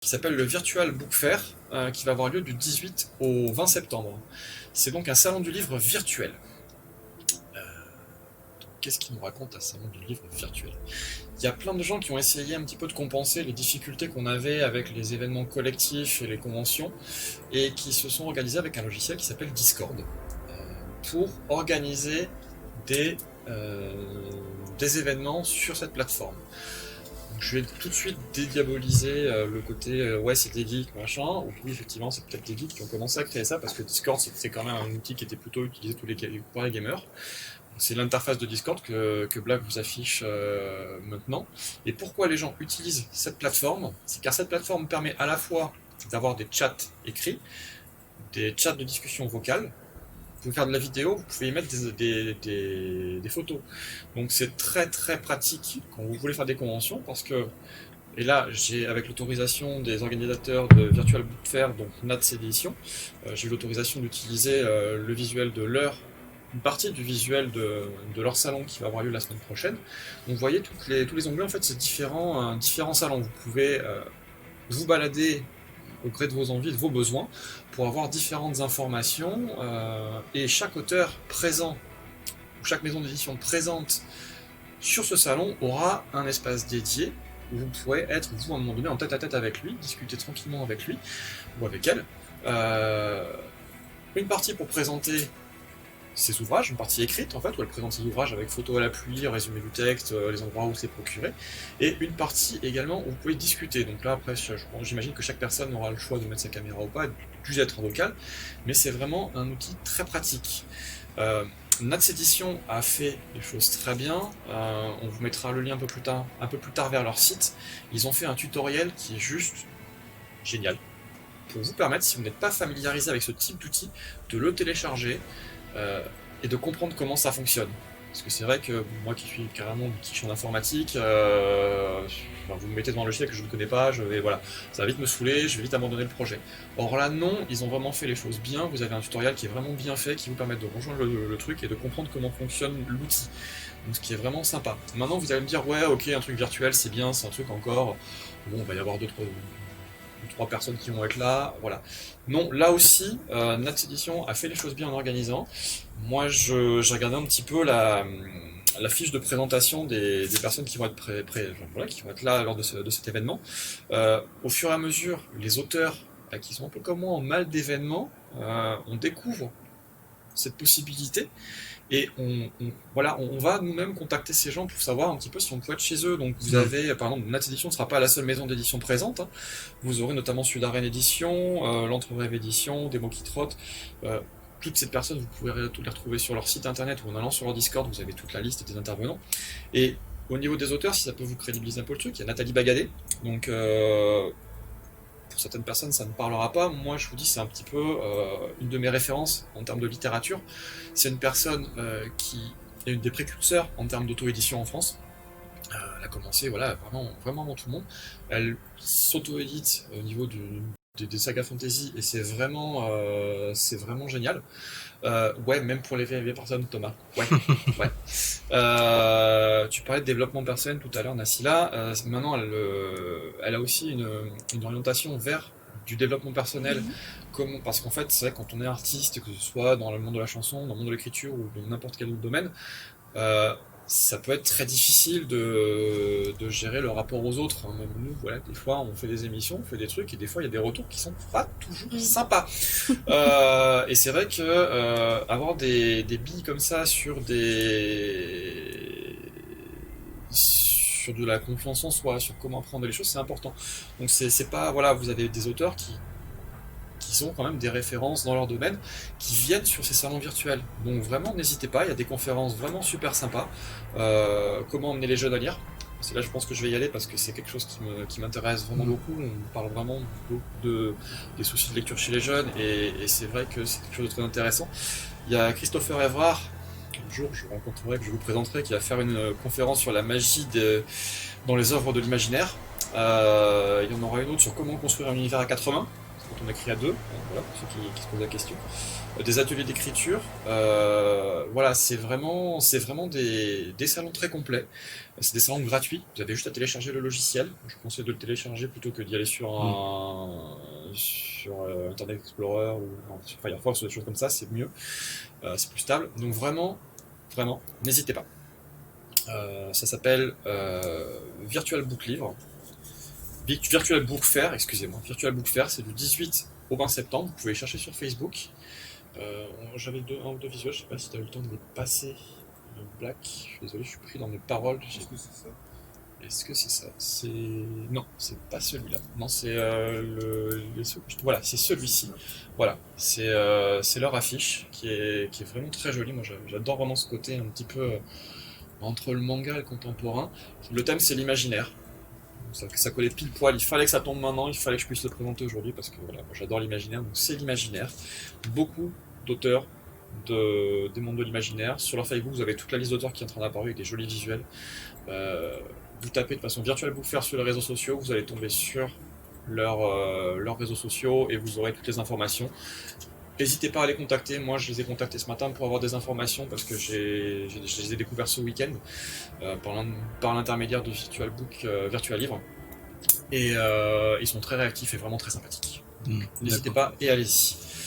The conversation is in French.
qui s'appelle le Virtual Book Fair, qui va avoir lieu du 18 au 20 septembre. C'est donc un salon du livre virtuel. Qu'est-ce qu'il nous raconte un salon du livre virtuel? Il y a plein de gens qui ont essayé un petit peu de compenser les difficultés qu'on avait avec les événements collectifs et les conventions, et qui se sont organisés avec un logiciel qui s'appelle Discord, pour organiser des événements sur cette plateforme. Donc, je vais tout de suite dédiaboliser le côté ouais c'est des geeks machin. Oui effectivement c'est peut-être des geeks qui ont commencé à créer ça parce que Discord c'est quand même un outil qui était plutôt utilisé par les gamers. C'est l'interface de Discord que Black vous affiche maintenant. Et pourquoi les gens utilisent cette plateforme? C'est car cette plateforme permet à la fois d'avoir des chats écrits, des chats de discussion vocale. Vous pouvez faire de la vidéo, vous pouvez y mettre des photos. Donc c'est très très pratique quand vous voulez faire des conventions parce que, et là j'ai avec l'autorisation des organisateurs de Virtual Book Fair, donc Nats Edition, j'ai eu l'autorisation d'utiliser le visuel de une partie du visuel de leur salon qui va avoir lieu la semaine prochaine. Donc vous voyez tous les onglets en fait c'est différents salons. Vous pouvez vous balader au gré de vos envies, de vos besoins, pour avoir différentes informations, et chaque auteur présent, ou chaque maison d'édition présente sur ce salon aura un espace dédié, où vous pourrez être, vous, à un moment donné, en tête à tête avec lui, discuter tranquillement avec lui, ou avec elle. Une partie pour présenter ses ouvrages, une partie écrite en fait, où elle présente ses ouvrages avec photos à l'appui, résumé du texte, les endroits où c'est procuré, et une partie également où vous pouvez discuter. Donc là après, j'imagine que chaque personne aura le choix de mettre sa caméra ou pas, du être en vocal, mais c'est vraiment un outil très pratique. Nats Edition a fait des choses très bien, on vous mettra le lien un peu plus tard vers leur site. Ils ont fait un tutoriel qui est juste génial, pour vous permettre, si vous n'êtes pas familiarisé avec ce type d'outil, de le télécharger, et de comprendre comment ça fonctionne. Parce que c'est vrai que moi qui suis carrément geek en informatique, vous me mettez devant un logiciel que je ne connais pas, voilà, ça va vite me saouler, je vais vite abandonner le projet. Or là non, ils ont vraiment fait les choses bien, vous avez un tutoriel qui est vraiment bien fait, qui vous permet de rejoindre le truc et de comprendre comment fonctionne l'outil. Donc ce qui est vraiment sympa. Maintenant vous allez me dire ouais ok un truc virtuel c'est bien, c'est un truc encore, bon il va y avoir d'autres 3 personnes qui vont être là, voilà. Non, là aussi, Nats Edition a fait les choses bien en organisant. Moi, j'ai regardé un petit peu la fiche de présentation des personnes qui vont être voilà, qui vont être là lors de cet événement. Au fur et à mesure, les auteurs, qui sont un peu comme moi en mal d'événements, on découvre cette possibilité. Et voilà, on va nous-mêmes contacter ces gens pour savoir un petit peu si on peut être chez eux. Donc vous avez, par exemple, Nats Edition ne sera pas la seule maison d'édition présente. Hein. Vous aurez notamment Sud-Arène Édition, l'Entre-Rêve Édition, Des mots qui trottent. Toutes ces personnes, vous pouvez les retrouver sur leur site internet ou en allant sur leur Discord, vous avez toute la liste des intervenants. Et au niveau des auteurs, si ça peut vous crédibiliser un peu le truc, il y a Nathalie Bagadé. Donc pour certaines personnes ça ne parlera pas, moi je vous dis c'est un petit peu une de mes références en termes de littérature. C'est une personne qui est une des précurseurs en termes d'auto-édition en France. Elle a commencé voilà, vraiment avant tout le monde. Elle s'auto-édite au niveau des sagas fantasy et c'est vraiment génial. Ouais, même pour les vieilles personnes, Thomas. Ouais, ouais. Tu parlais de développement personnel tout à l'heure, Nassila. Maintenant, elle a aussi une orientation vers du développement personnel. Parce qu'en fait, c'est vrai, quand on est artiste, que ce soit dans le monde de la chanson, dans le monde de l'écriture ou dans n'importe quel autre domaine, ça peut être très difficile de gérer le rapport aux autres. Même nous, voilà, des fois, on fait des émissions, on fait des trucs, et des fois, il y a des retours qui sont pas toujours sympas. Et c'est vrai que avoir des billes comme ça sur de la confiance en soi, sur comment apprendre les choses, c'est important. Donc c'est pas, voilà, vous avez des auteurs qui sont quand même des références dans leur domaine, qui viennent sur ces salons virtuels. Donc vraiment, n'hésitez pas, il y a des conférences vraiment super sympas. Comment emmener les jeunes à lire. C'est là je pense que je vais y aller parce que c'est quelque chose qui m'intéresse vraiment beaucoup. On parle vraiment des soucis de lecture chez les jeunes et c'est vrai que c'est quelque chose de très intéressant. Il y a Christopher Evrard, un jour je rencontrerai, que je vous présenterai, qui va faire une conférence sur la magie dans les œuvres de l'imaginaire. Il y en aura une autre sur comment construire un univers à 4 mains. quand on écrit à deux, voilà, pour ceux qui se posent la question. Des ateliers d'écriture, voilà, c'est vraiment des salons très complets. C'est des salons gratuits, vous avez juste à télécharger le logiciel. Je vous conseille de le télécharger plutôt que d'y aller sur Internet Explorer ou sur Firefox ou des choses comme ça, c'est mieux, c'est plus stable. Donc vraiment, n'hésitez pas. Ça s'appelle Virtual Book Livre. Virtual Book Fair, excusez-moi. Virtual Book Fair, c'est du 18 au 20 septembre. Vous pouvez chercher sur Facebook. J'avais un ou deux visuels, je sais pas si tu as eu le temps de les passer. Black, je suis désolé, je suis pris dans mes paroles. Est-ce que c'est ça? Est-ce que c'est ça? Non, c'est pas celui-là. Non, c'est voilà, c'est celui-ci. Voilà, c'est leur affiche qui est vraiment très jolie. Moi, j'adore vraiment ce côté un petit peu entre le manga et le contemporain. Le thème, c'est l'imaginaire. Ça collait pile poil, il fallait que ça tombe maintenant, il fallait que je puisse le présenter aujourd'hui parce que voilà, moi j'adore l'imaginaire, donc c'est l'imaginaire. Beaucoup d'auteurs des mondes de l'imaginaire. Sur leur Facebook, vous avez toute la liste d'auteurs qui est en train d'apparaître avec des jolis visuels. Vous tapez de façon Virtual Book Fair sur les réseaux sociaux, vous allez tomber sur leurs réseaux sociaux et vous aurez toutes les informations. N'hésitez pas à les contacter, moi je les ai contactés ce matin pour avoir des informations parce que je les ai découverts ce week-end par l'intermédiaire de Virtual Book, Virtual Livre. Et ils sont très réactifs et vraiment très sympathiques. N'hésitez pas et allez-y.